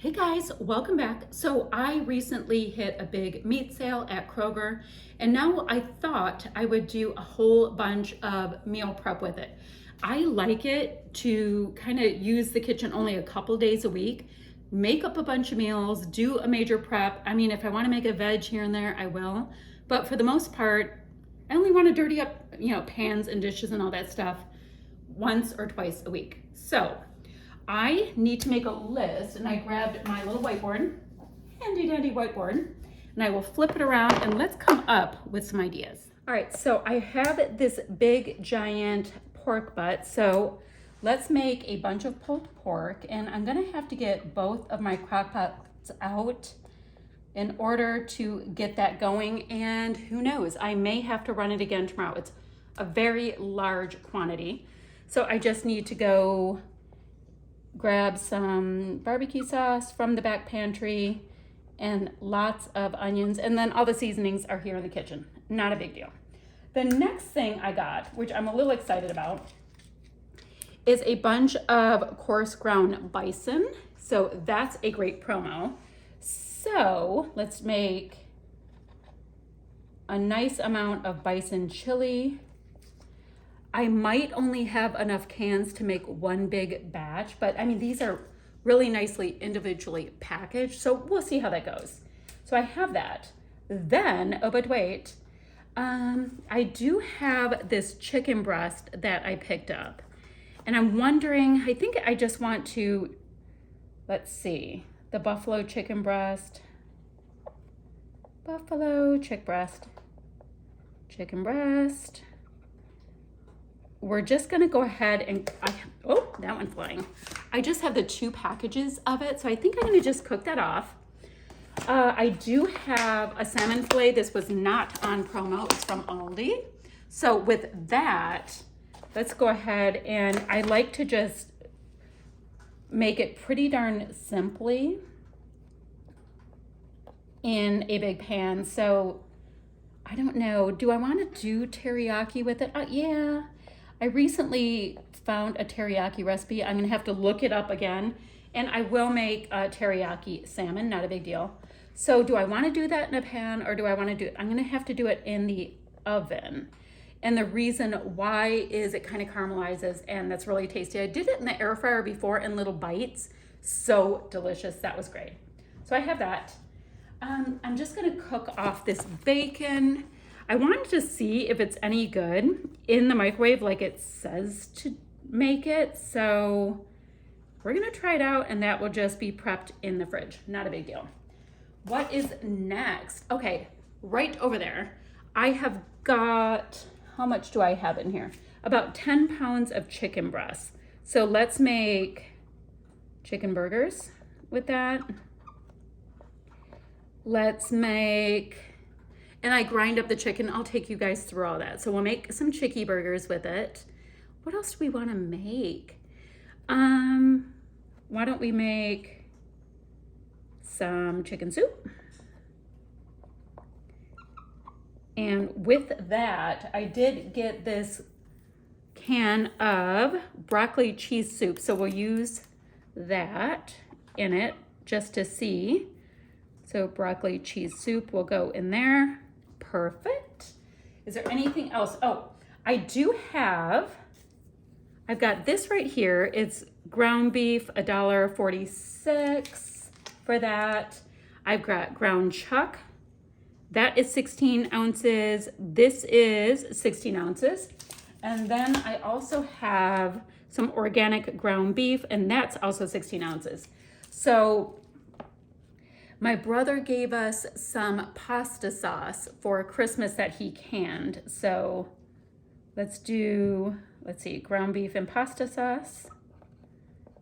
Hey guys, welcome back. So I recently hit a big meat sale at Kroger, and now I thought I would do a whole bunch of meal prep with it. I like it to kind of use the kitchen only a couple days a week, make up a bunch of meals, do a major prep. I mean, if I want to make a veg here and there, I will. But for the most part, I only want to dirty up, pans and dishes and all that stuff once or twice a week. So I need to make a list, and I grabbed my little whiteboard, handy dandy whiteboard, and I will flip it around and let's come up with some ideas. All right, so I have this big giant pork butt, so let's make a bunch of pulled pork, and I'm gonna have to get both of my crock pots out in order to get that going, and who knows, I may have to run it again tomorrow. It's a very large quantity, so I just need to go grab some barbecue sauce from the back pantry and lots of onions, and then all the seasonings are here in the kitchen. Not a big deal. The next thing I got, which I'm a little excited about, is a bunch of coarse ground bison. So that's a great promo. So let's make a nice amount of bison chili. I might only have enough cans to make one big batch, but I mean, these are really nicely individually packaged, so we'll see how that goes. So I have that. Then, oh, but wait, I do have this chicken breast that I picked up, and I'm wondering, I think I just want to, let's see, the buffalo chicken breast, chicken breast. We're just gonna go ahead and, oh, that went flying. I just have the 2 packages of it, so I think I'm gonna just cook that off. I do have a salmon fillet. This was not on promo, it's from Aldi. So with that, let's go ahead, and I like to just make it pretty darn simply in a big pan. So I don't know, do I wanna do teriyaki with it? Yeah. I recently found a teriyaki recipe. I'm gonna have to look it up again, and I will make a teriyaki salmon, not a big deal. So do I wanna do that in a pan, or do I wanna do it? I'm gonna have to do it in the oven. And the reason why is it kind of caramelizes, and that's really tasty. I did it in the air fryer before in little bites. So delicious, that was great. So I have that. I'm just gonna cook off this bacon. I wanted to see if it's any good in the microwave like it says to make it. So we're gonna try it out, and that will just be prepped in the fridge. Not a big deal. What is next? Okay, right over there, I have got, how much do I have in here? About 10 pounds of chicken breast. So let's make chicken burgers with that. Let's make, and I grind up the chicken. I'll take you guys through all that. So we'll make some chicky burgers with it. What else do we want to make? Why don't we make some chicken soup? And with that, I did get this can of broccoli cheese soup. So we'll use that in it just to see. So broccoli cheese soup will go in there. Perfect. Is there anything else? Oh, I do have, I've got this right here. It's ground beef, $1.46 for that. I've got ground chuck. That is 16 ounces. This is 16 ounces. And then I also have some organic ground beef, and that's also 16 ounces. So my brother gave us some pasta sauce for Christmas that he canned. So let's see, ground beef and pasta sauce.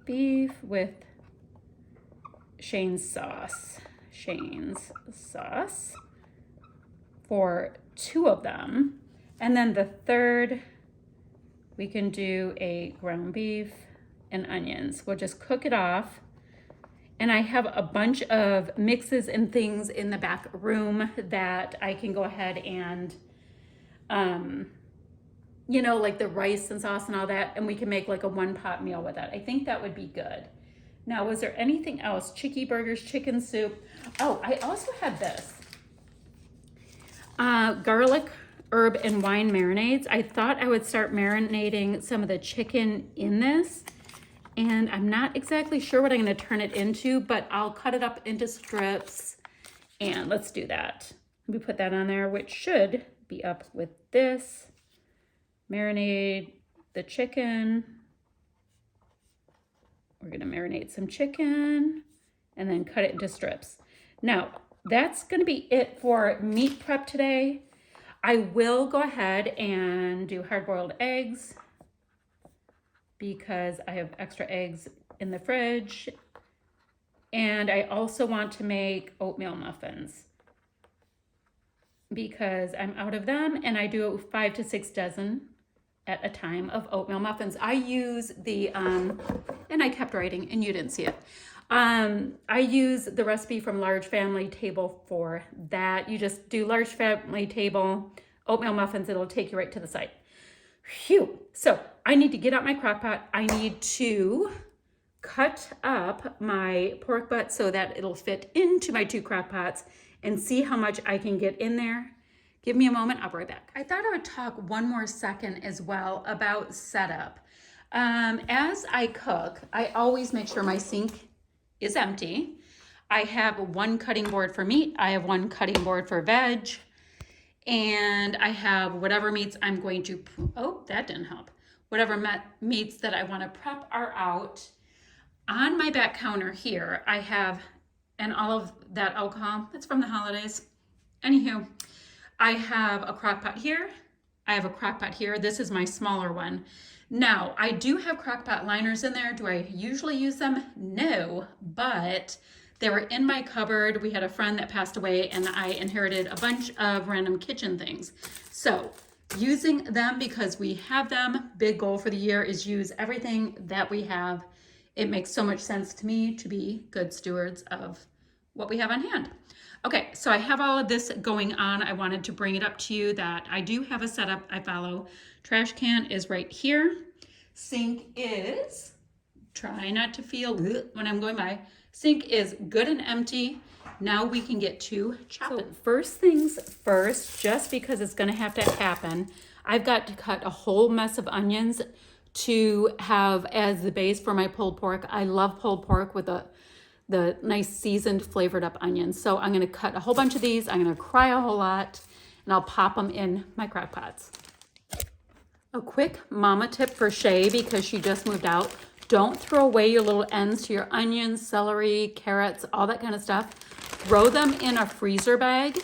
Beef with Shane's sauce for 2 of them. And then the third, we can do a ground beef and onions. We'll just cook it off. And I have a bunch of mixes and things in the back room that I can go ahead and, like the rice and sauce and all that, and we can make like a 1-pot meal with that. I think that would be good. Now, was there anything else? Chicky burgers, chicken soup. Oh, I also had this. Garlic, herb, and wine marinades. I thought I would start marinating some of the chicken in this. And I'm not exactly sure what I'm going to turn it into, but I'll cut it up into strips. And let's do that. Let me put that on there, which should be up with this. Marinate the chicken. We're going to marinate some chicken and then cut it into strips. Now, that's going to be it for meat prep today. I will go ahead and do hard-boiled eggs because I have extra eggs in the fridge. And I also want to make oatmeal muffins because I'm out of them, and I do 5 to 6 dozen at a time of oatmeal muffins. I use the, and I kept writing and you didn't see it. I use the recipe from Large Family Table for that. You just do Large Family Table, oatmeal muffins, it'll take you right to the site. Phew. So I need to get out my crock pot. I need to cut up my pork butt so that it'll fit into my 2 crock pots and see how much I can get in there. Give me a moment, I'll be right back. I thought I would talk one more second as well about setup. As I cook, I always make sure my sink is empty. I have 1 cutting board for meat. I have 1 cutting board for veg. And I have whatever meats I'm going to, oh, that didn't help. Whatever meats that I want to prep are out. On my back counter here, I have, and all of that alcohol, it's from the holidays. Anywho, I have a crock pot here. I have a crock pot here. This is my smaller one. Now, I do have crock pot liners in there. Do I usually use them? No, but they were in my cupboard. We had a friend that passed away and I inherited a bunch of random kitchen things. So using them because we have them, big goal for the year is use everything that we have. It makes so much sense to me to be good stewards of what we have on hand. Okay, so I have all of this going on. I wanted to bring it up to you that I do have a setup I follow. Trash can is right here. Sink is, try not to feel when I'm going by. Sink is good and empty. Now we can get to chopping. So first things first, just because it's gonna have to happen, I've got to cut a whole mess of onions to have as the base for my pulled pork. I love pulled pork with the nice seasoned flavored up onions. So I'm gonna cut a whole bunch of these. I'm gonna fry a whole lot and I'll pop them in my crock pots. A quick mama tip for Shay because she just moved out. Don't throw away your little ends to your onions, celery, carrots, all that kind of stuff. Throw them in a freezer bag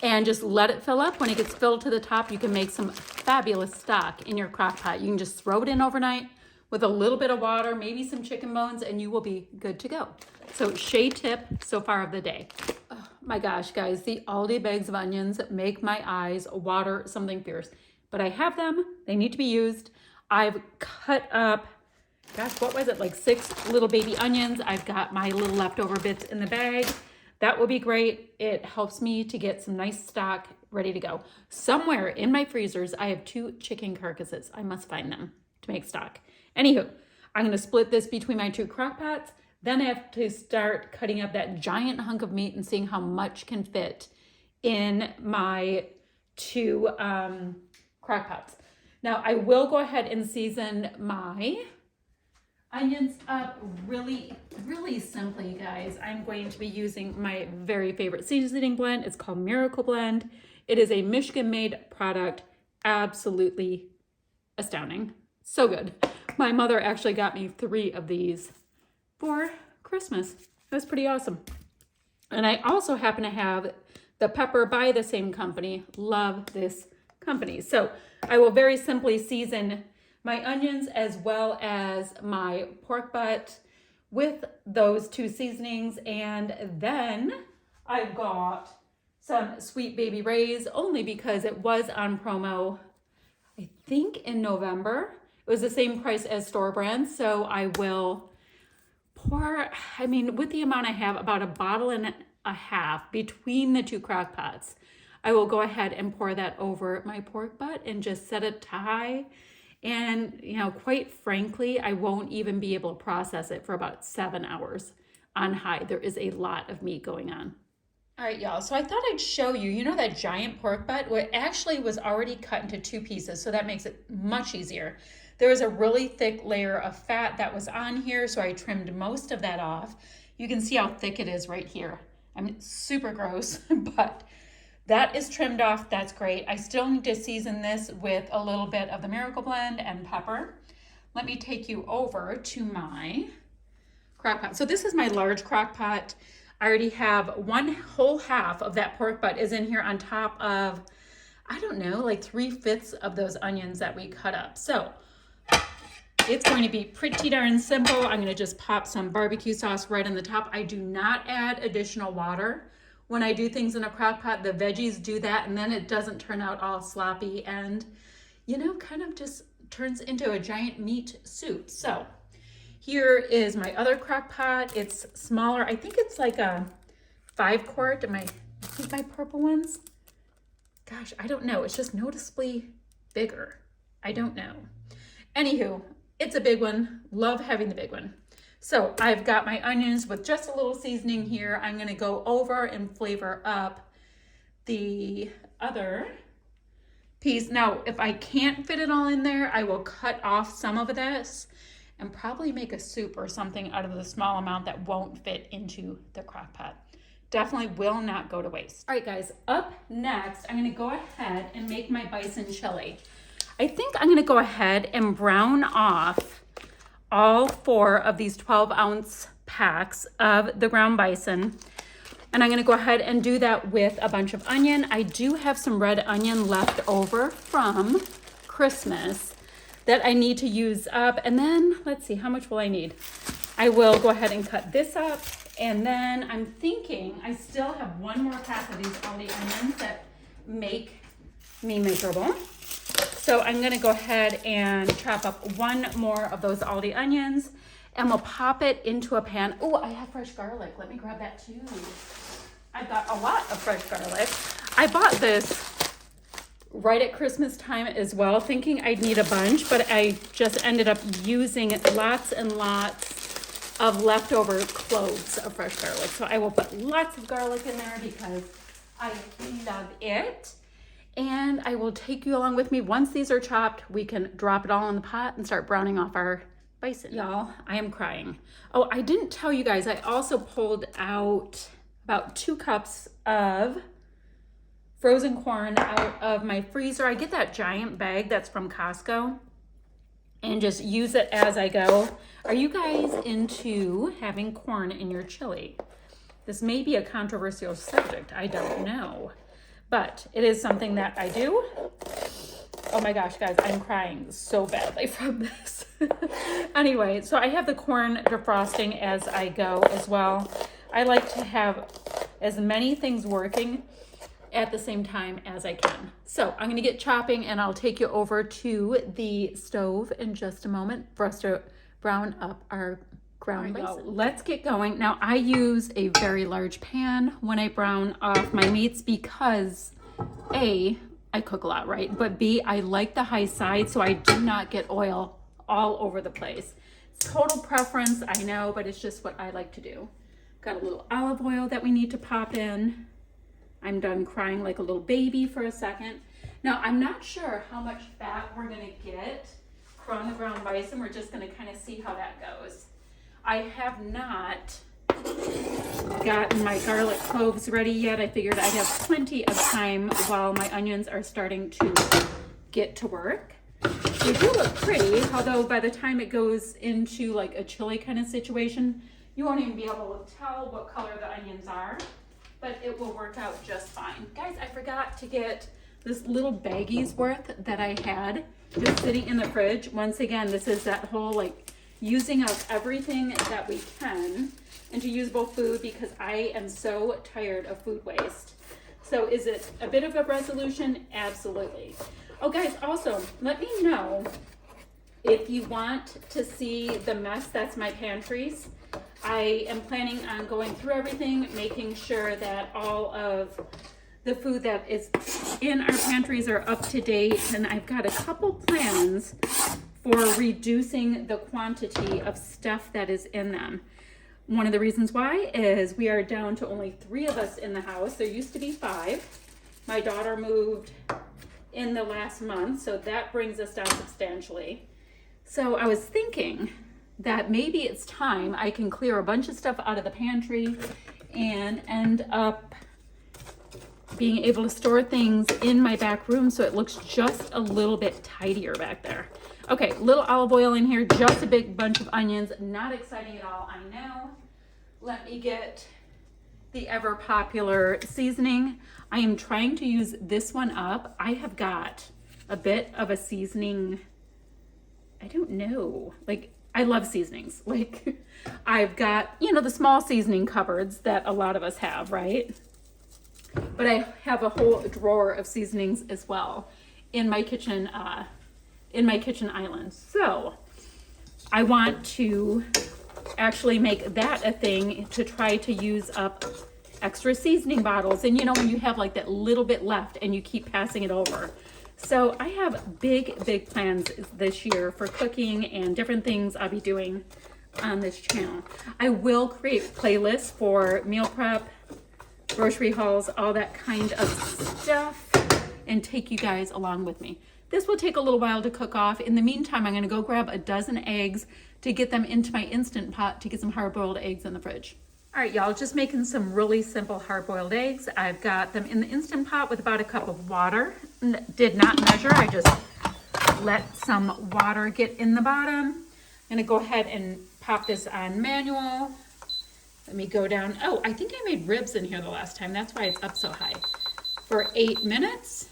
and just let it fill up. When it gets filled to the top, you can make some fabulous stock in your crock pot. You can just throw it in overnight with a little bit of water, maybe some chicken bones, and you will be good to go. So Shay tip so far of the day. Oh my gosh, guys, the Aldi bags of onions make my eyes water something fierce. But I have them, they need to be used. I've cut up, gosh, what was it, like 6 little baby onions. I've got my little leftover bits in the bag. That will be great. It helps me to get some nice stock ready to go. Somewhere in my freezers, I have 2 chicken carcasses. I must find them to make stock. Anywho, I'm gonna split this between my 2 crock pots. Then I have to start cutting up that giant hunk of meat and seeing how much can fit in my 2 crock pots. Now I will go ahead and season my onions up really simply, guys. I'm going to be using my very favorite seasoning blend. It's called Miracle Blend. It is a Michigan-made product. Absolutely astounding. So good. My mother actually got me 3 of these for Christmas. It was pretty awesome. And I also happen to have the pepper by the same company. Love this company. So I will very simply season my onions as well as my pork butt with those 2 seasonings. And then I've got some Sweet Baby Ray's only because it was on promo, I think in November. It was the same price as store brand. So I will pour, I mean, with the amount I have, about a bottle and a half between the 2 crock pots. I will go ahead and pour that over my pork butt and just set it to high And, you know, quite frankly, I won't even be able to process it for about 7 hours on high. There is a lot of meat going on. All right, y'all. So I thought I'd show you, you know, that giant pork butt? Well, it actually was already cut into 2 pieces, so that makes it much easier. There was a really thick layer of fat that was on here, so I trimmed most of that off. You can see how thick it is right here. I mean, super gross, but that is trimmed off. That's great. I still need to season this with a little bit of the Miracle Blend and pepper. Let me take you over to my crock pot. So this is my large crock pot. I already have 1 whole half of that pork butt is in here on top of, I don't know, like 3/5 of those onions that we cut up. So it's going to be pretty darn simple. I'm going to just pop some barbecue sauce right on the top. I do not add additional water when I do things in a crock pot. The veggies do that, and then it doesn't turn out all sloppy and, you know, kind of just turns into a giant meat soup. So here is my other crock pot. It's smaller. I think it's like a 5-quart. I think my purple ones? Gosh, I don't know. It's just noticeably bigger. I don't know. Anywho, it's a big one. Love having the big one. So I've got my onions with just a little seasoning here. I'm going to go over and flavor up the other piece. Now, if I can't fit it all in there, I will cut off some of this and probably make a soup or something out of the small amount that won't fit into the crock pot. Definitely will not go to waste. All right, guys, up next, I'm going to go ahead and make my bison chili. I think I'm going to go ahead and brown off all 4 of these 12-ounce packs of the ground bison. And I'm going to go ahead and do that with a bunch of onion. I do have some red onion left over from Christmas that I need to use up. And then let's see, how much will I need? I will go ahead and cut this up. And then I'm thinking I still have 1 more pack of these Aldi onions that make me miserable. So I'm gonna go ahead and chop up 1 more of those Aldi onions and we'll pop it into a pan. Oh, I have fresh garlic. Let me grab that too. I've got a lot of fresh garlic. I bought this right at Christmas time as well, thinking I'd need a bunch, but I just ended up using lots and lots of leftover cloves of fresh garlic. So I will put lots of garlic in there because I love it. And I will take you along with me. Once these are chopped, we can drop it all in the pot and start browning off our bison. Y'all, I am crying. Oh, I didn't tell you guys, I also pulled out about 2 cups of frozen corn out of my freezer. I get that giant bag that's from Costco and just use it as I go. Are you guys into having corn in your chili? This may be a controversial subject, I don't know. But it is something that I do. Oh my gosh, guys, I'm crying so badly from this. Anyway, so I have the corn defrosting as I go as well. I like to have as many things working at the same time as I can. So I'm gonna get chopping and I'll take you over to the stove in just a moment for us to brown up our ground bison. Let's get going. Now I use a very large pan when I brown off my meats because A, I cook a lot, right? But B, I like the high side so I do not get oil all over the place. It's total preference, I know, but it's just what I like to do. Got a little olive oil that we need to pop in. I'm done crying like a little baby for a second. Now I'm not sure how much fat we're gonna get from the ground bison. We're just gonna kind of see how that goes. I have not gotten my garlic cloves ready yet. I figured I'd have plenty of time while my onions are starting to get to work. They do look pretty, although by the time it goes into like a chili kind of situation, you won't even be able to tell what color the onions are, but it will work out just fine. Guys, I forgot to get this little baggies worth that I had just sitting in the fridge. Once again, this is that whole like using up everything that we can and to use both food because I am so tired of food waste. So is it a bit of a resolution? Absolutely. Oh guys, also let me know if you want to see the mess that's my pantries. I am planning on going through everything, making sure that all of the food that is in our pantries are up to date, and I've got a couple plans for reducing the quantity of stuff that is in them. One of the reasons why is we are down to only 3 of us in the house. There used to be 5. My daughter moved in the last month, so that brings us down substantially. So I was thinking that maybe it's time I can clear a bunch of stuff out of the pantry and end up being able to store things in my back room so it looks just a little bit tidier back there. Okay, little olive oil in here, just a big bunch of onions. Not exciting at all, I know. Let me get the ever popular seasoning. I am trying to use this one up. I have got a bit of a seasoning, I don't know, like I love seasonings. Like I've got, you know, the small seasoning cupboards that a lot of us have, right? But I have a whole drawer of seasonings as well in my kitchen island. So I want to actually make that a thing to try to use up extra seasoning bottles. And you know, when you have like that little bit left and you keep passing it over. So I have big plans this year for cooking and different things I'll be doing on this channel. I will create playlists for meal prep, grocery hauls, all that kind of stuff, and take you guys along with me. This will take a little while to cook off. In the meantime, I'm gonna go grab a dozen eggs to get them into my Instant Pot to get some hard-boiled eggs in the fridge. All right, y'all, just making some really simple hard-boiled eggs. I've got them in the Instant Pot with about a cup of water. Did not measure, I just let some water get in the bottom. I'm gonna go ahead and pop this on manual. Let me go down. Oh, I think I made ribs in here the last time. That's why it's up so high. For 8 minutes.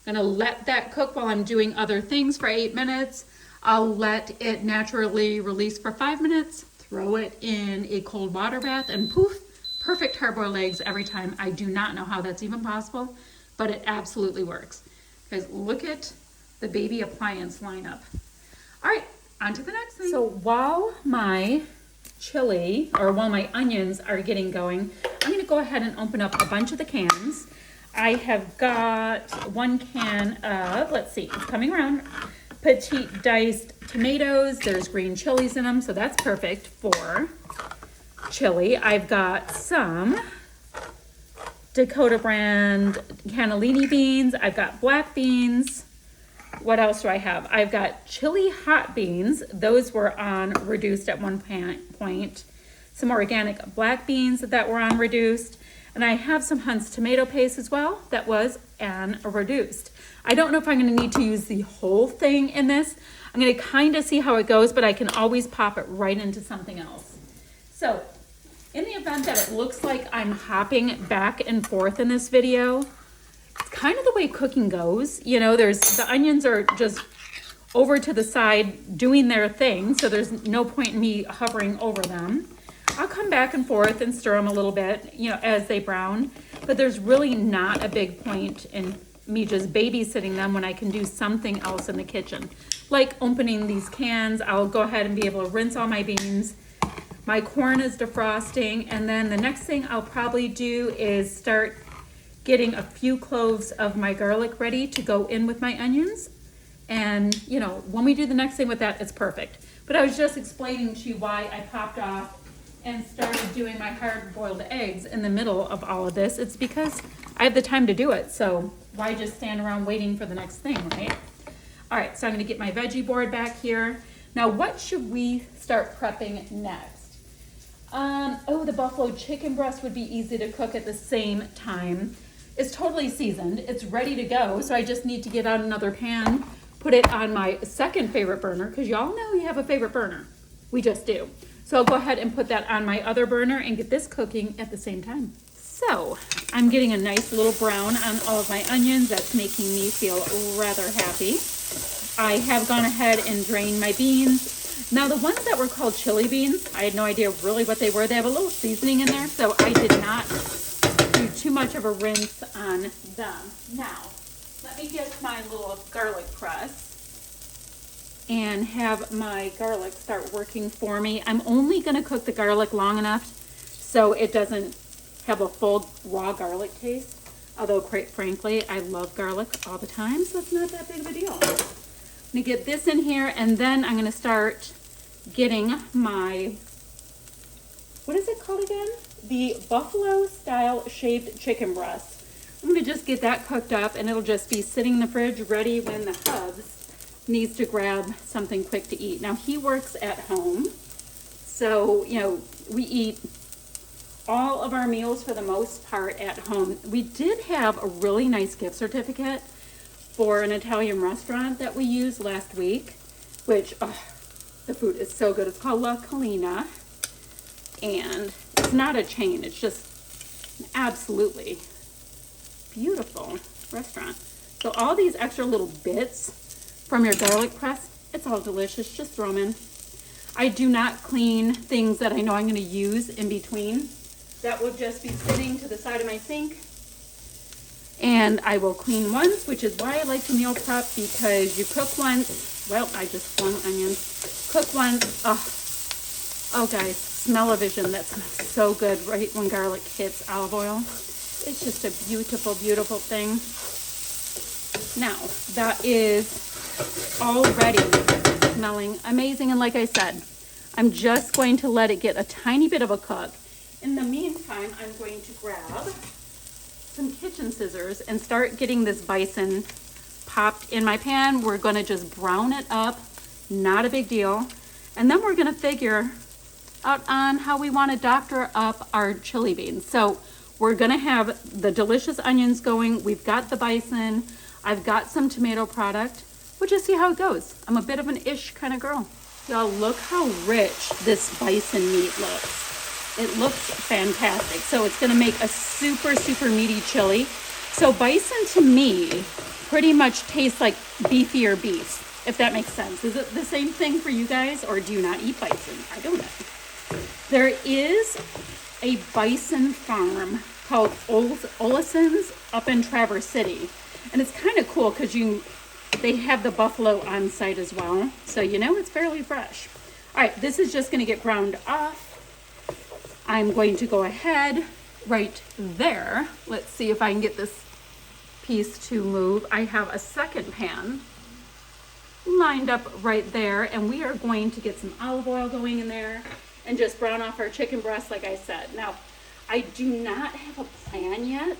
I'm gonna let that cook while I'm doing other things for 8 minutes. I'll let it naturally release for 5 minutes, throw it in a cold water bath, and poof, perfect hard-boiled eggs every time. I do not know how that's even possible, but it absolutely works. Because look at the baby appliance lineup. All right, on to the next thing. So while my chili, or while my onions are getting going, I'm gonna go ahead and open up a bunch of the cans. I have got 1 can of, let's see, it's coming around, petite diced tomatoes. There's green chilies in them, so that's perfect for chili. I've got some Dakota brand cannellini beans. I've got black beans. What else do I have? I've got chili hot beans. Those were on reduced at one point. Some organic black beans that were on reduced. And I have some Hunt's tomato paste as well that was on reduced. I don't know if I'm going to need to use the whole thing in this. I'm going to kind of see how it goes, but I can always pop it right into something else. So in the event that it looks like I'm hopping back and forth in this video, it's kind of the way cooking goes. You know, the onions are just over to the side doing their thing, so there's no point in me hovering over them. I'll come back and forth and stir them a little bit, you know, as they brown, but there's really not a big point in me just babysitting them when I can do something else in the kitchen. Like opening these cans, I'll go ahead and be able to rinse all my beans. My corn is defrosting, and then the next thing I'll probably do is start getting a few cloves of my garlic ready to go in with my onions. And, you know, when we do the next thing with that, it's perfect. But I was just explaining to you why I popped off and started doing my hard-boiled eggs in the middle of all of this. It's because I have the time to do it, so why just stand around waiting for the next thing, right? All right, so I'm gonna get my veggie board back here. Now, what should we start prepping next? Oh, the buffalo chicken breast would be easy to cook at the same time. It's totally seasoned, it's ready to go, so I just need to get out another pan, put it on my second favorite burner, because y'all know you have a favorite burner. We just do. So I'll go ahead and put that on my other burner and get this cooking at the same time. So I'm getting a nice little brown on all of my onions. That's making me feel rather happy. I have gone ahead and drained my beans. Now the ones that were called chili beans, I had no idea really what they were. They have a little seasoning in there, so I did not do too much of a rinse on them. Now, let me get my little garlic press and have my garlic start working for me. I'm only gonna cook the garlic long enough so it doesn't have a full raw garlic taste. Although quite frankly, I love garlic all the time, so it's not that big of a deal. gonna get this in here, and then I'm gonna start getting my, what is it called again? The buffalo style shaved chicken breast. I'm gonna just get that cooked up, and it'll just be sitting in the fridge ready when the hubs needs to grab something quick to eat. Now he works at home, so you know, we eat all of our meals for the most part at home. We did have a really nice gift certificate for an Italian restaurant that we used last week, which the food is so good. It's called La Colina, and it's not a chain. It's just an absolutely beautiful restaurant. So all these extra little bits from your garlic press, it's all delicious. Just throw them in. I do not clean things that I know I'm going to use in between. That will just be sitting to the side of my sink. And I will clean once, which is why I like to meal prep, because you cook once. Well, I just flung onions. Cook once. Oh guys, smell-o-vision. That smells so good right when garlic hits olive oil. It's just a beautiful, beautiful thing. Now, that is already smelling amazing. And like I said, I'm just going to let it get a tiny bit of a cook. In the meantime, I'm going to grab some kitchen scissors and start getting this bison popped in my pan. We're going to just brown it up, not a big deal. And then we're going to figure out on how we want to doctor up our chili beans. So we're going to have the delicious onions going. We've got the bison. I've got some tomato product. We'll just see how it goes. I'm a bit of an ish kind of girl. Y'all, look how rich this bison meat looks. It looks fantastic. So it's gonna make a super, super meaty chili. So bison to me pretty much tastes like beefier beef, if that makes sense. Is it the same thing for you guys, or do you not eat bison? I don't know. There is a bison farm called Olison's up in Traverse City. And it's kind of cool because they have the buffalo on site as well. So you know it's fairly fresh. All right, this is just gonna get ground off. I'm going to go ahead right there. Let's see if I can get this piece to move. I have a second pan lined up right there, and we are going to get some olive oil going in there and just brown off our chicken breast like I said. Now, I do not have a plan yet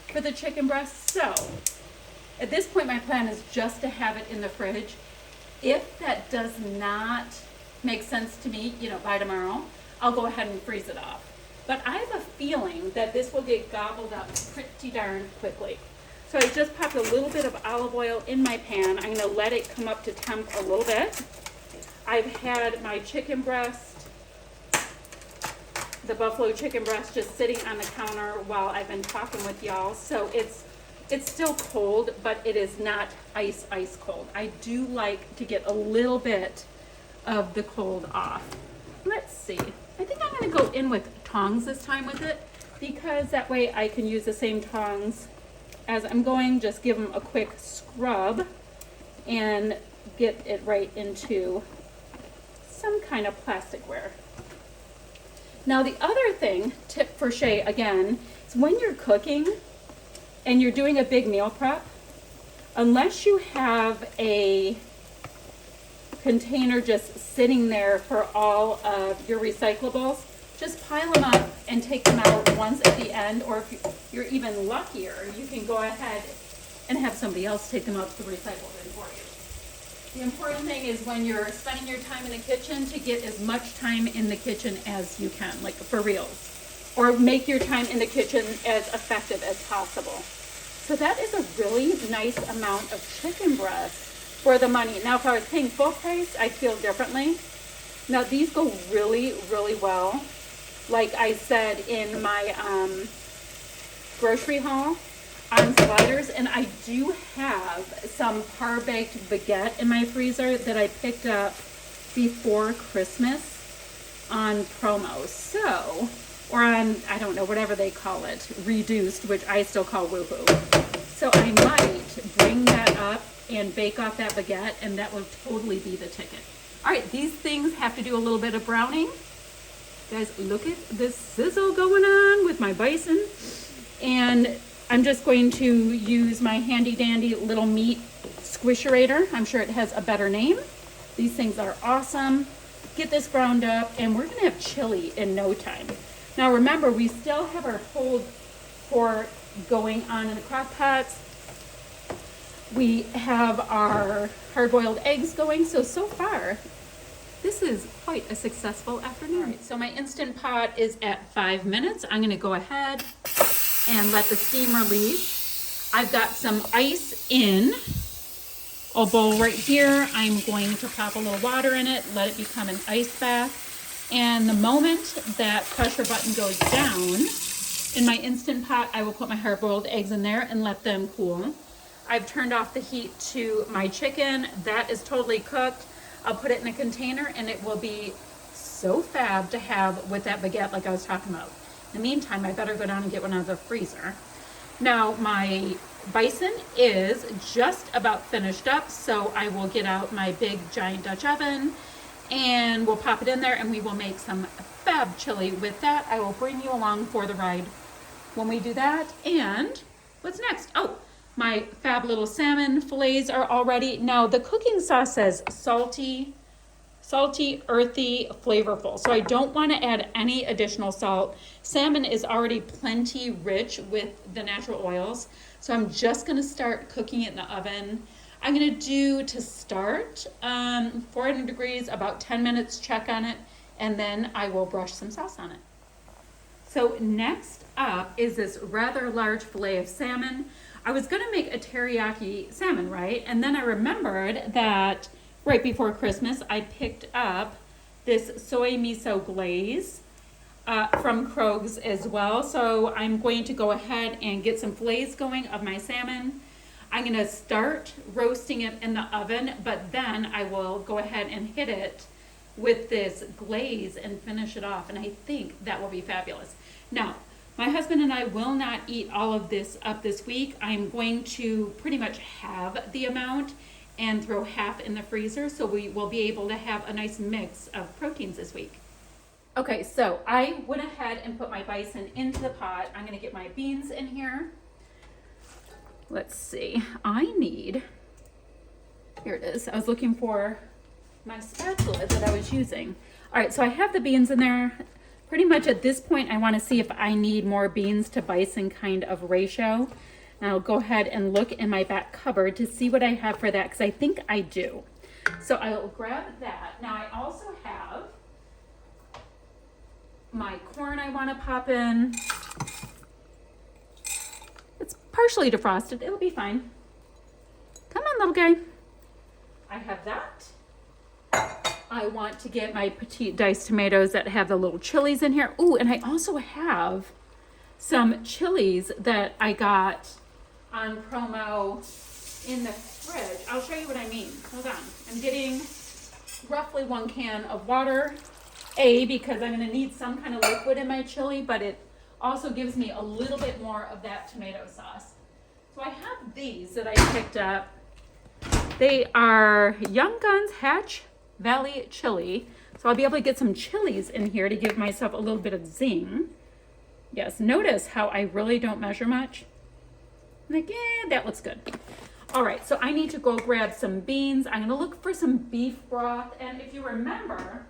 for the chicken breast, so at this point my plan is just to have it in the fridge. If that does not make sense to me, you know, by tomorrow, I'll go ahead and freeze it off. But I have a feeling that this will get gobbled up pretty darn quickly. So I just popped a little bit of olive oil in my pan. I'm gonna let it come up to temp a little bit. I've had my chicken breast, the buffalo chicken breast, just sitting on the counter while I've been talking with y'all. So it's still cold, but it is not ice cold. I do like to get a little bit of the cold off. Let's see. I think I'm going to go in with tongs this time with it, because that way I can use the same tongs as I'm going. Just give them a quick scrub and get it right into some kind of plasticware. Now the other thing, tip for Shay again, is when you're cooking and you're doing a big meal prep, unless you have a container just sitting there for all of your recyclables, just pile them up and take them out once at the end, or if you're even luckier, you can go ahead and have somebody else take them out to the recycle bin for you. The important thing is when you're spending your time in the kitchen to get as much time in the kitchen as you can, like for reals, or make your time in the kitchen as effective as possible. So that is a really nice amount of chicken breast for the money. Now, if I was paying full price, I'd feel differently. Now, these go really, really well. Like I said in my grocery haul on sliders, and I do have some par-baked baguette in my freezer that I picked up before Christmas on promo. So, or on, I don't know, whatever they call it, reduced, which I still call woohoo. So I might bring that up and bake off that baguette, and that will totally be the ticket. All right, these things have to do a little bit of browning. Guys, look at this sizzle going on with my bison. And I'm just going to use my handy dandy little meat squisherator. I'm sure it has a better name. These things are awesome. Get this ground up, and we're gonna have chili in no time. Now remember, we still have our pulled pork going on in the crock pots. We have our hard-boiled eggs going, so far, this is quite a successful afternoon. All right, so my Instant Pot is at 5 minutes. I'm gonna go ahead and let the steam release. I've got some ice in a bowl right here. I'm going to pop a little water in it, let it become an ice bath. And the moment that pressure button goes down, in my Instant Pot, I will put my hard-boiled eggs in there and let them cool. I've turned off the heat to my chicken. That is totally cooked. I'll put it in a container and it will be so fab to have with that baguette like I was talking about. In the meantime, I better go down and get one out of the freezer. Now, my bison is just about finished up, so I will get out my big giant Dutch oven and we'll pop it in there and we will make some fab chili with that. I will bring you along for the ride when we do that. And what's next? Oh, my fab little salmon fillets are all ready. Now the cooking sauce says salty, earthy, flavorful. So I don't want to add any additional salt. Salmon is already plenty rich with the natural oils. So I'm just going to start cooking it in the oven. I'm going to do, to start, 400 degrees, about 10 minutes, check on it, and then I will brush some sauce on it. So next up is this rather large fillet of salmon. I was gonna make a teriyaki salmon, right? And then I remembered that right before Christmas, I picked up this soy miso glaze from Krogs as well. So I'm going to go ahead and get some fillets going of my salmon. I'm gonna start roasting it in the oven, but then I will go ahead and hit it with this glaze and finish it off. And I think that will be fabulous. Now, my husband and I will not eat all of this up this week. I'm going to pretty much halve the amount and throw half in the freezer, so we will be able to have a nice mix of proteins this week. Okay, so I went ahead and put my bison into the pot. I'm gonna get my beans in here. Let's see, I need, here it is. I was looking for my spatula that I was using. All right, so I have the beans in there. Pretty much at this point, I want to see if I need more beans to bison kind of ratio. And I'll go ahead and look in my back cupboard to see what I have for that, because I think I do. So I'll grab that. Now I also have my corn I want to pop in. It's partially defrosted. It'll be fine. Come on, little guy. I have that. I want to get my petite diced tomatoes that have the little chilies in here. Ooh, and I also have some chilies that I got on promo in the fridge. I'll show you what I mean. Hold on. I'm getting roughly 1 can of water. Because I'm going to need some kind of liquid in my chili, but it also gives me a little bit more of that tomato sauce. So I have these that I picked up. They are Young Guns Hatch Valley chili. So I'll be able to get some chilies in here to give myself a little bit of zing. Yes, notice how I really don't measure much. Like, yeah, that looks good. All right, so I need to go grab some beans. I'm gonna look for some beef broth. And if you remember,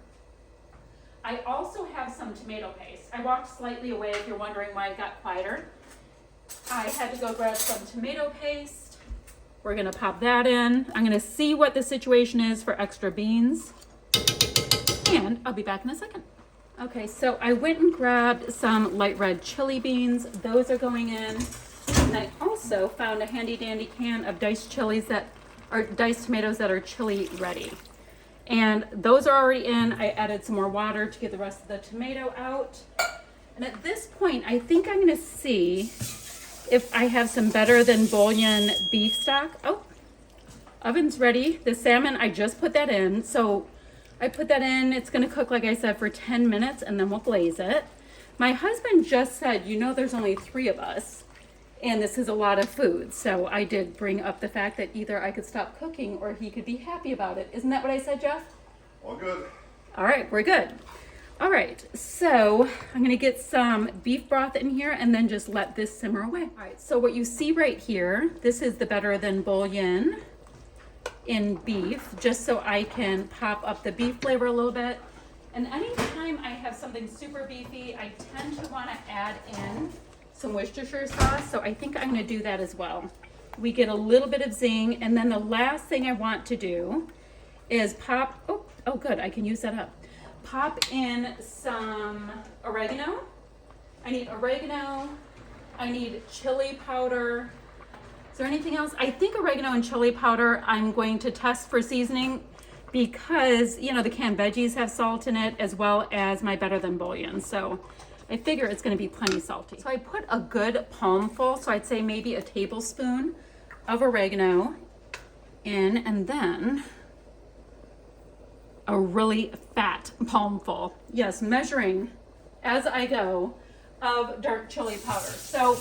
I also have some tomato paste. I walked slightly away if you're wondering why I got quieter. I had to go grab some tomato paste. We're gonna pop that in. I'm gonna see what the situation is for extra beans. And I'll be back in a second. Okay, so I went and grabbed some light red chili beans. Those are going in. And I also found a handy dandy can of diced chilies that are diced tomatoes that are chili ready. And those are already in. I added some more water to get the rest of the tomato out. And at this point, I think I'm gonna see if I have some better than bouillon beef stock. Oh, oven's ready. The salmon, I just put that in. So I put that in. It's gonna cook, like I said, for 10 minutes and then we'll glaze it. My husband just said, you know, there's only 3 of us and this is a lot of food. So I did bring up the fact that either I could stop cooking or he could be happy about it. Isn't that what I said, Jeff? All good. All right, we're good. All right, so I'm gonna get some beef broth in here and then just let this simmer away. All right, so what you see right here, this is the better than bouillon in beef, just so I can pop up the beef flavor a little bit. And anytime I have something super beefy, I tend to want to add in some Worcestershire sauce, so I think I'm going to do that as well. We get a little bit of zing, and then the last thing I want to do is pop, oh good, I can use that up. Pop in some oregano. I need oregano, I need chili powder. Is there anything else? I think oregano and chili powder I'm going to test for seasoning because, you know, the canned veggies have salt in it as well as my Better Than bouillon. So I figure it's going to be plenty salty. So I put a good palmful, so I'd say maybe a tablespoon of oregano in, and then a really fat palmful. Yes, measuring as I go of dark chili powder. So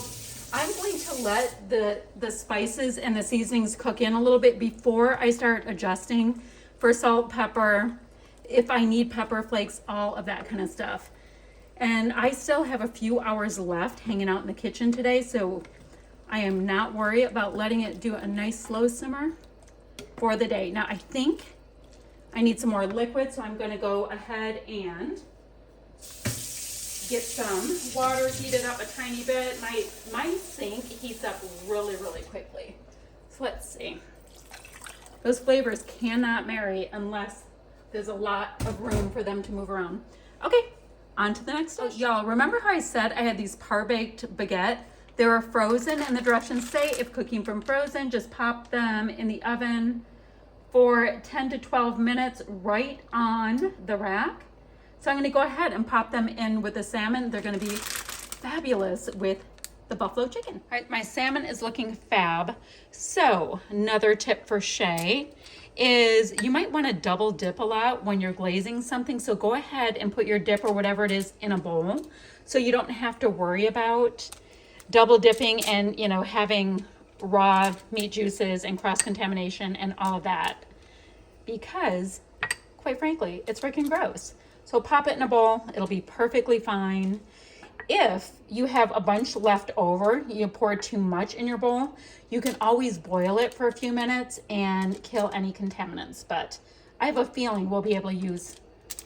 I'm going to let the spices and the seasonings cook in a little bit before I start adjusting for salt, pepper, if I need pepper flakes, all of that kind of stuff. And I still have a few hours left hanging out in the kitchen today, so I am not worried about letting it do a nice slow simmer for the day. Now I think I need some more liquid, so I'm gonna go ahead and get some water heated up a tiny bit. My sink heats up really, really quickly. So let's see. Those flavors cannot marry unless there's a lot of room for them to move around. Okay, on to the next dish. Y'all, remember how I said I had these par-baked baguette? They were frozen, and the directions say if cooking from frozen, just pop them in the oven for 10 to 12 minutes right on the rack. So I'm gonna go ahead and pop them in with the salmon. They're gonna be fabulous with the buffalo chicken. All right, my salmon is looking fab. So another tip for Shay is you might wanna double dip a lot when you're glazing something. So go ahead and put your dip or whatever it is in a bowl so you don't have to worry about double dipping and, you know, having raw meat juices and cross-contamination and all of that, because quite frankly, it's freaking gross. So pop it in a bowl, it'll be perfectly fine. If you have a bunch left over, you pour too much in your bowl, you can always boil it for a few minutes and kill any contaminants. But I have a feeling we'll be able to use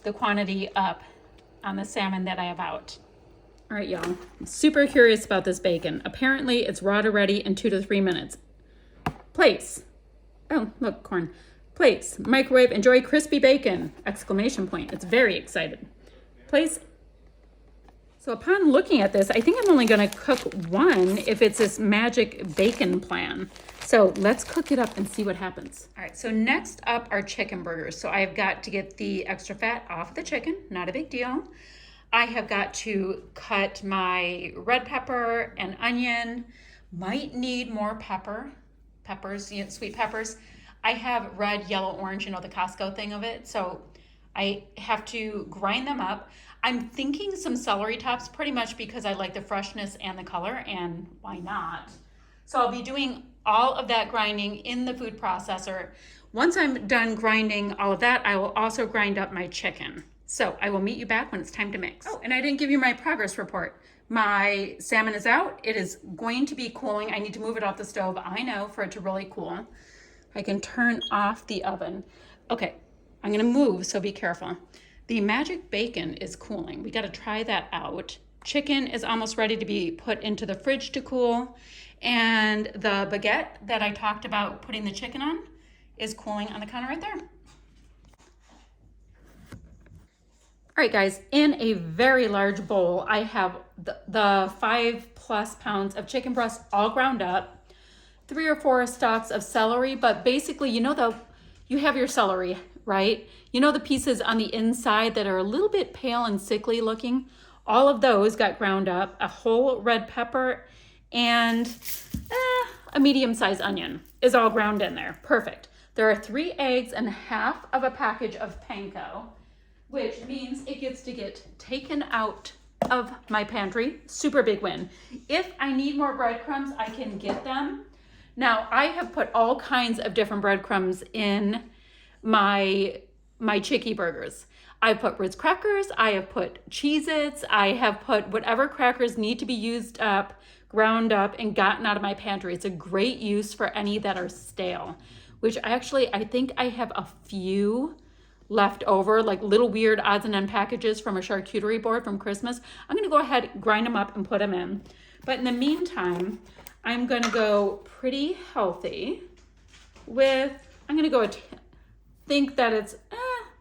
the quantity up on the salmon that I have out. All right, y'all, I'm super curious about this bacon. Apparently it's raw to ready in 2 to 3 minutes. Place. Oh, look, corn. Place, microwave, enjoy crispy bacon, exclamation point. It's very excited. Place. So upon looking at this, I think I'm only gonna cook one if it's this magic bacon plan. So let's cook it up and see what happens. All right, so next up are chicken burgers. So I've got to get the extra fat off the chicken, not a big deal. I have got to cut my red pepper and onion. Might need more peppers, you know, sweet peppers. I have red, yellow, orange, you know, the Costco thing of it. So I have to grind them up. I'm thinking some celery tops pretty much because I like the freshness and the color, and why not? So I'll be doing all of that grinding in the food processor. Once I'm done grinding all of that, I will also grind up my chicken. So I will meet you back when it's time to mix. Oh, and I didn't give you my progress report. My salmon is out. It is going to be cooling. I need to move it off the stove, I know, for it to really cool. I can turn off the oven. Okay, I'm gonna move, so be careful. The magic bacon is cooling. We gotta try that out. Chicken is almost ready to be put into the fridge to cool. And the baguette that I talked about putting the chicken on is cooling on the counter right there. All right, guys, in a very large bowl, I have the 5+ pounds of chicken breast all ground up, 3 or 4 stalks of celery, but basically, you know, you have your celery, right? You know, the pieces on the inside that are a little bit pale and sickly looking, all of those got ground up, a whole red pepper and a medium-sized onion is all ground in there. Perfect. There are 3 eggs and half of a package of panko, which means it gets to get taken out of my pantry. Super big win. If I need more breadcrumbs, I can get them. Now, I have put all kinds of different breadcrumbs in my chicky burgers. I've put Ritz crackers, I have put Cheez-Its, I have put whatever crackers need to be used up, ground up, and gotten out of my pantry. It's a great use for any that are stale. which actually I think I have a few left over, like little weird odds and end packages from a charcuterie board from Christmas. I'm gonna go ahead, grind them up and put them in. But in the meantime, I'm gonna go pretty healthy with, I'm gonna go, think that it's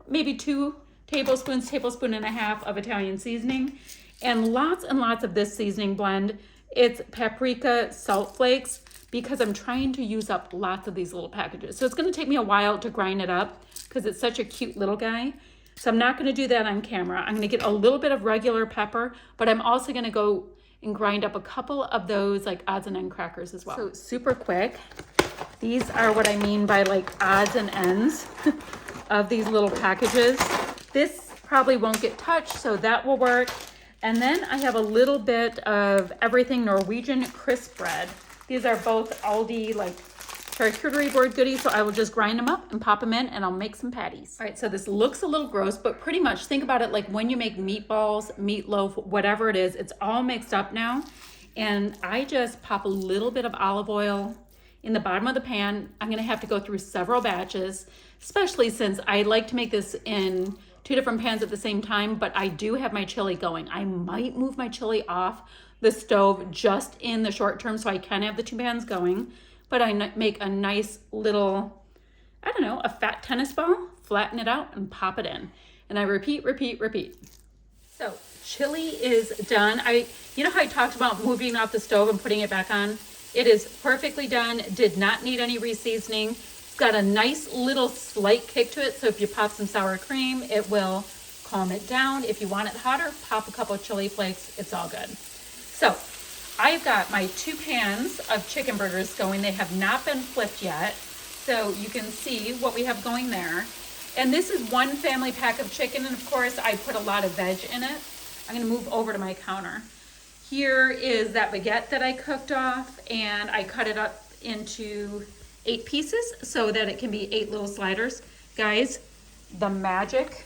maybe 2 tablespoons, tablespoon and a half of Italian seasoning, and lots of this seasoning blend. It's paprika salt flakes because I'm trying to use up lots of these little packages. So it's gonna take me a while to grind it up because it's such a cute little guy. So I'm not gonna do that on camera. I'm gonna get a little bit of regular pepper, but I'm also gonna go and grind up a couple of those like odds and end crackers as well. So super quick. These are what I mean by like odds and ends of these little packages. This probably won't get touched, so that will work. And then I have a little bit of everything Norwegian crisp bread. These are both Aldi like charcuterie board goodies, so I will just grind them up and pop them in and I'll make some patties. All right, so this looks a little gross, but pretty much think about it like when you make meatballs, meatloaf, whatever it is, it's all mixed up now. And I just pop a little bit of olive oil in the bottom of the pan. I'm gonna have to go through several batches, especially since I like to make this in 2 different pans at the same time, but I do have my chili going. I might move my chili off the stove just in the short term so I can have the 2 pans going, but I make a nice little, I don't know, a fat tennis ball, flatten it out and pop it in. And I repeat. So chili is done. You know how I talked about moving off the stove and putting it back on? It is perfectly done, did not need any reseasoning. It's got a nice little slight kick to it, so if you pop some sour cream, it will calm it down. If you want it hotter, pop a couple of chili flakes, it's all good. So I've got my 2 pans of chicken burgers going. They have not been flipped yet, so you can see what we have going there. And this is 1 family pack of chicken, and of course I put a lot of veg in it. I'm gonna move over to my counter. Here is that baguette that I cooked off, and I cut it up into 8 pieces so that it can be 8 little sliders. Guys, the magic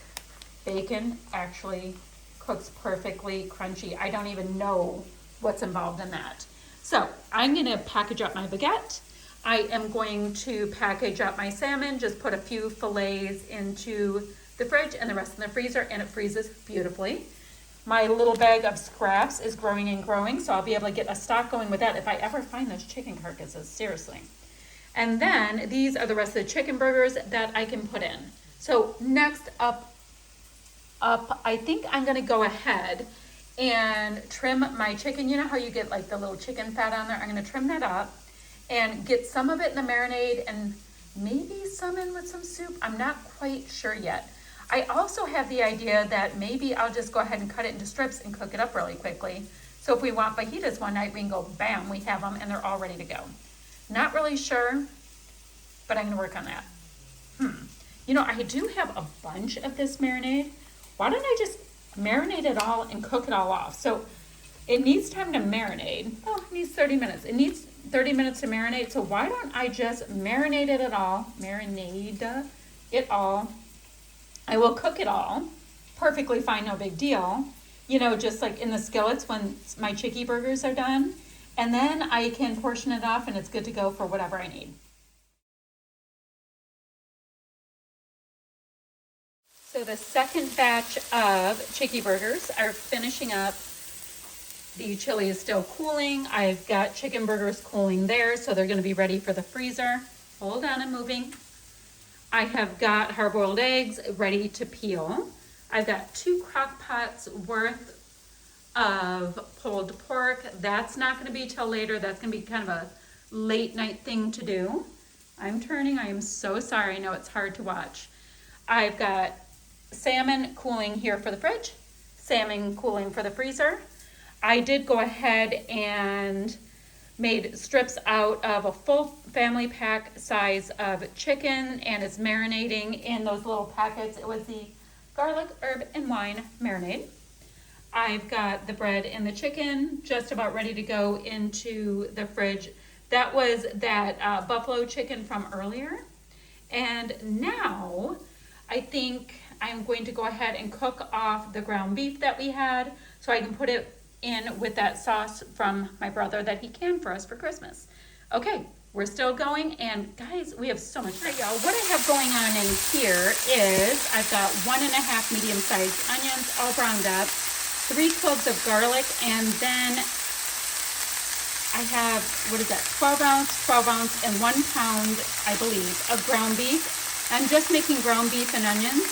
bacon actually cooks perfectly crunchy. I don't even know what's involved in that. So I'm gonna package up my baguette. I am going to package up my salmon, just put a few fillets into the fridge and the rest in the freezer, and it freezes beautifully. My little bag of scraps is growing and growing, so I'll be able to get a stock going with that if I ever find those chicken carcasses, seriously. And then these are the rest of the chicken burgers that I can put in. So next up, I think I'm gonna go ahead and trim my chicken. You know how you get like the little chicken fat on there? I'm gonna trim that up and get some of it in the marinade and maybe some in with some soup. I'm not quite sure yet. I also have the idea that maybe I'll just go ahead and cut it into strips and cook it up really quickly. So if we want fajitas one night, we can go bam, we have them and they're all ready to go. Not really sure, but I'm gonna work on that. You know, I do have a bunch of this marinade. Why don't I just marinate it all and cook it all off? So it needs time to marinate. Oh, it needs 30 minutes. It needs 30 minutes to marinate. So why don't I just marinate it all, I will cook it all, perfectly fine, no big deal. You know, just like in the skillets when my chicky burgers are done. And then I can portion it off and it's good to go for whatever I need. So the second batch of chicky burgers are finishing up. The chili is still cooling. I've got chicken burgers cooling there, so they're gonna be ready for the freezer. Hold on, I'm moving. I have got hard-boiled eggs ready to peel. I've got 2 crock pots worth of pulled pork. That's not gonna be till later. That's gonna be kind of a late night thing to do. I'm turning, I am so sorry. I know it's hard to watch. I've got salmon cooling here for the fridge, salmon cooling for the freezer. I did go ahead and made strips out of a full family pack size of chicken, and it's marinating in those little packets. It was the garlic, herb, and wine marinade. I've got the bread and the chicken just about ready to go into the fridge. That was that buffalo chicken from earlier. And now I think I'm going to go ahead and cook off the ground beef that we had so I can put it in with that sauce from my brother that he canned for us for Christmas. Okay, We're still going, and guys, we have so much. All right, y'all, what I have going on in here is I've got 1.5 medium-sized onions all browned up, 3 cloves of garlic, and then I have, what is that, 12 ounce, and 1 pound, I believe, of ground beef. I'm just making ground beef and onions.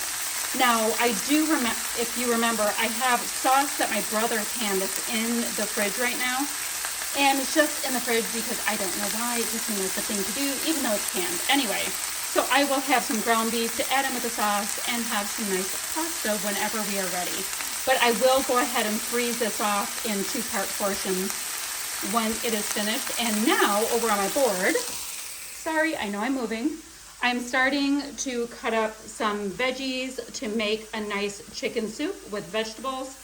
Now, I do remember, if you remember, I have sauce that my brother canned that's in the fridge right now. And it's just in the fridge because I don't know why. It just seems like the thing to do, even though it's canned. Anyway, so I will have some ground beef to add in with the sauce and have some nice pasta whenever we are ready. But I will go ahead and freeze this off in 2-part portions when it is finished. And now, over on my board, sorry, I know I'm moving. I'm starting to cut up some veggies to make a nice chicken soup with vegetables.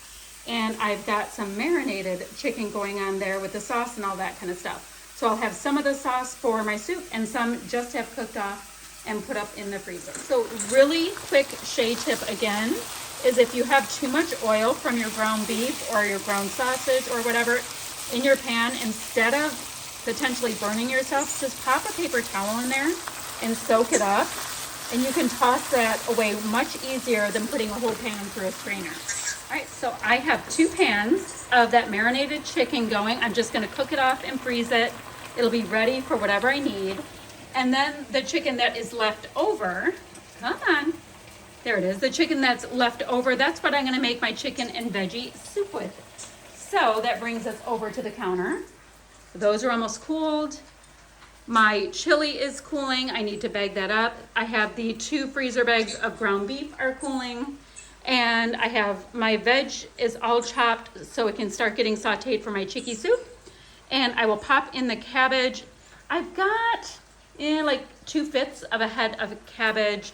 And I've got some marinated chicken going on there with the sauce and all that kind of stuff. So I'll have some of the sauce for my soup and some just have cooked off and put up in the freezer. So really quick shea tip again is if you have too much oil from your ground beef or your ground sausage or whatever in your pan, instead of potentially burning yourself, just pop a paper towel in there and soak it up. And you can toss that away much easier than putting a whole pan through a strainer. All right, so I have 2 pans of that marinated chicken going. I'm just gonna cook it off and freeze it. It'll be ready for whatever I need. And then the chicken that is left over, come on, there it is. The chicken that's left over, that's what I'm gonna make my chicken and veggie soup with. So that brings us over to the counter. Those are almost cooled. My chili is cooling. I need to bag that up. I have the 2 freezer bags of ground beef are cooling. And I have my veg is all chopped so it can start getting sauteed for my chicky soup. And I will pop in the cabbage. I've got like 2/5 of a head of cabbage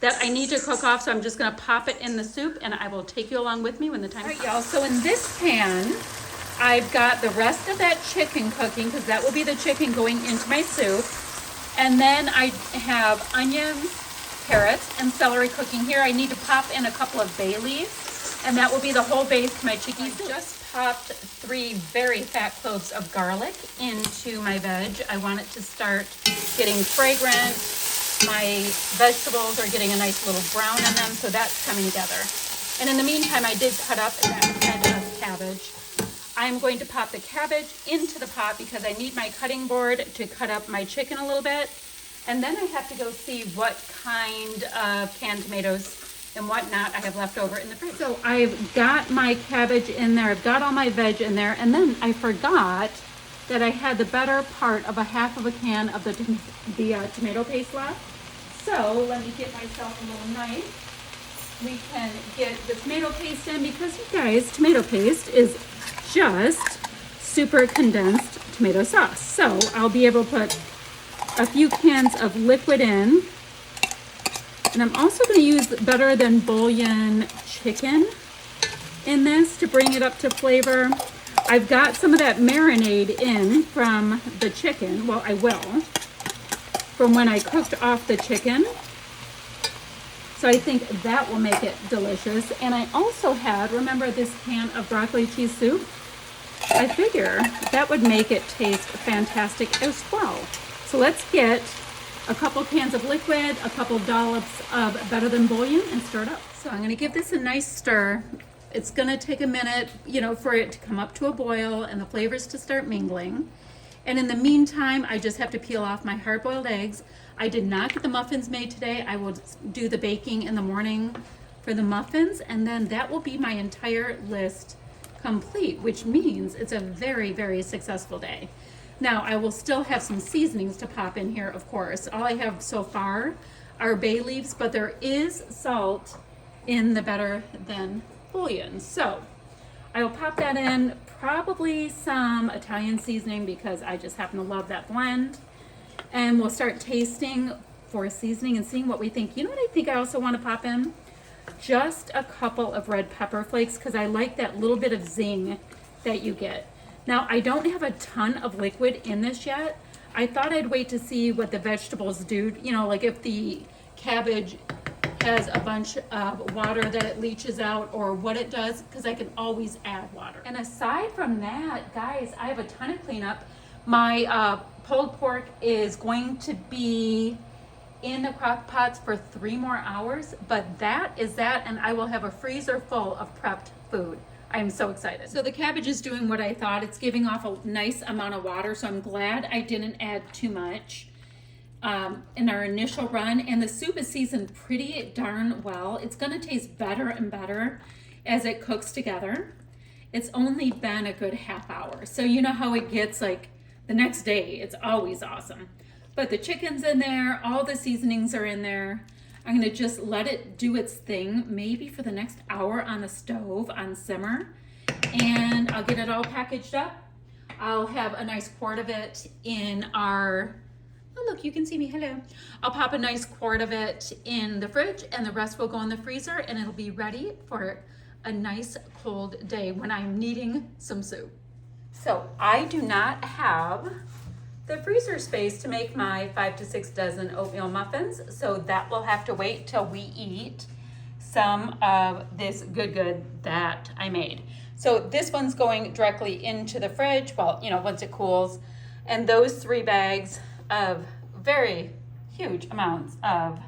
that I need to cook off. So I'm just gonna pop it in the soup and I will take you along with me when the time comes. All right, y'all, so in this pan, I've got the rest of that chicken cooking because that will be the chicken going into my soup. And then I have onions, carrots, and celery cooking here. I need to pop in a couple of bay leaves and that will be the whole base to my chicky soup. I just popped 3 very fat cloves of garlic into my veg. I want it to start getting fragrant. My vegetables are getting a nice little brown in them, so that's coming together. And in the meantime, I did cut up that head of cabbage. I'm going to pop the cabbage into the pot because I need my cutting board to cut up my chicken a little bit. And then I have to go see what kind of canned tomatoes and whatnot I have left over in the fridge. So I've got my cabbage in there. I've got all my veg in there. And then I forgot that I had the better part of a half of a can of the tomato paste left. So let me get myself a little knife. We can get the tomato paste in because you guys, tomato paste is just super condensed tomato sauce. So I'll be able to put a few cans of liquid in. And I'm also going to use better than bouillon chicken in this to bring it up to flavor. I've got some of that marinade in from the chicken. Well, I will. From when I cooked off the chicken. So I think that will make it delicious. And I also had, remember this can of broccoli cheese soup? I figure that would make it taste fantastic as well. So let's get a couple cans of liquid, a couple dollops of better than bouillon and stir it up. So I'm gonna give this a nice stir. It's gonna take a minute, for it to come up to a boil and the flavors to start mingling. And in the meantime, I just have to peel off my hard-boiled eggs. I did not get the muffins made today. I will do the baking in the morning for the muffins, and then that will be my entire list complete, which means it's a very, very successful day. Now, I will still have some seasonings to pop in here, of course. All I have so far are bay leaves, but there is salt in the better than bouillon. So I will pop that in, probably some Italian seasoning because I just happen to love that blend. And we'll start tasting for seasoning and seeing what we think. You know what I think I also want to pop in? Just a couple of red pepper flakes because I like that little bit of zing that you get. Now, I don't have a ton of liquid in this yet. I thought I'd wait to see what the vegetables do, like if the cabbage has a bunch of water that it leaches out or what it does, because I can always add water. And aside from that, guys, I have a ton of cleanup. My pulled pork is going to be in the crock pots for 3 more hours, but that is that, and I will have a freezer full of prepped food. I am so excited. So the cabbage is doing what I thought. It's giving off a nice amount of water, so I'm glad I didn't add too much in our initial run. And the soup is seasoned pretty darn well. It's gonna taste better and better as it cooks together. It's only been a good half hour. So you know how it gets like the next day, it's always awesome. But the chicken's in there, all the seasonings are in there. I'm gonna just let it do its thing, maybe for the next hour on the stove on simmer. And I'll get it all packaged up. I'll have a nice quart of it in our, oh look, you can see me, hello. I'll pop a nice quart of it in the fridge and the rest will go in the freezer and it'll be ready for a nice cold day when I'm needing some soup. So I do not have the freezer space to make my 5 to 6 dozen oatmeal muffins, so that will have to wait till we eat some of this good that I made. So this one's going directly into the fridge, well, you know, once it cools, and those 3 bags of very huge amounts of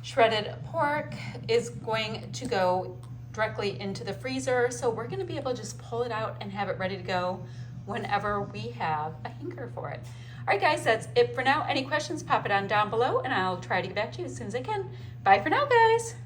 shredded pork is going to go directly into the freezer, so we're gonna be able to just pull it out and have it ready to go whenever we have a hanker for it. All right, guys, that's it for now. Any questions, pop it on down below, and I'll try to get back to you as soon as I can. Bye for now, guys.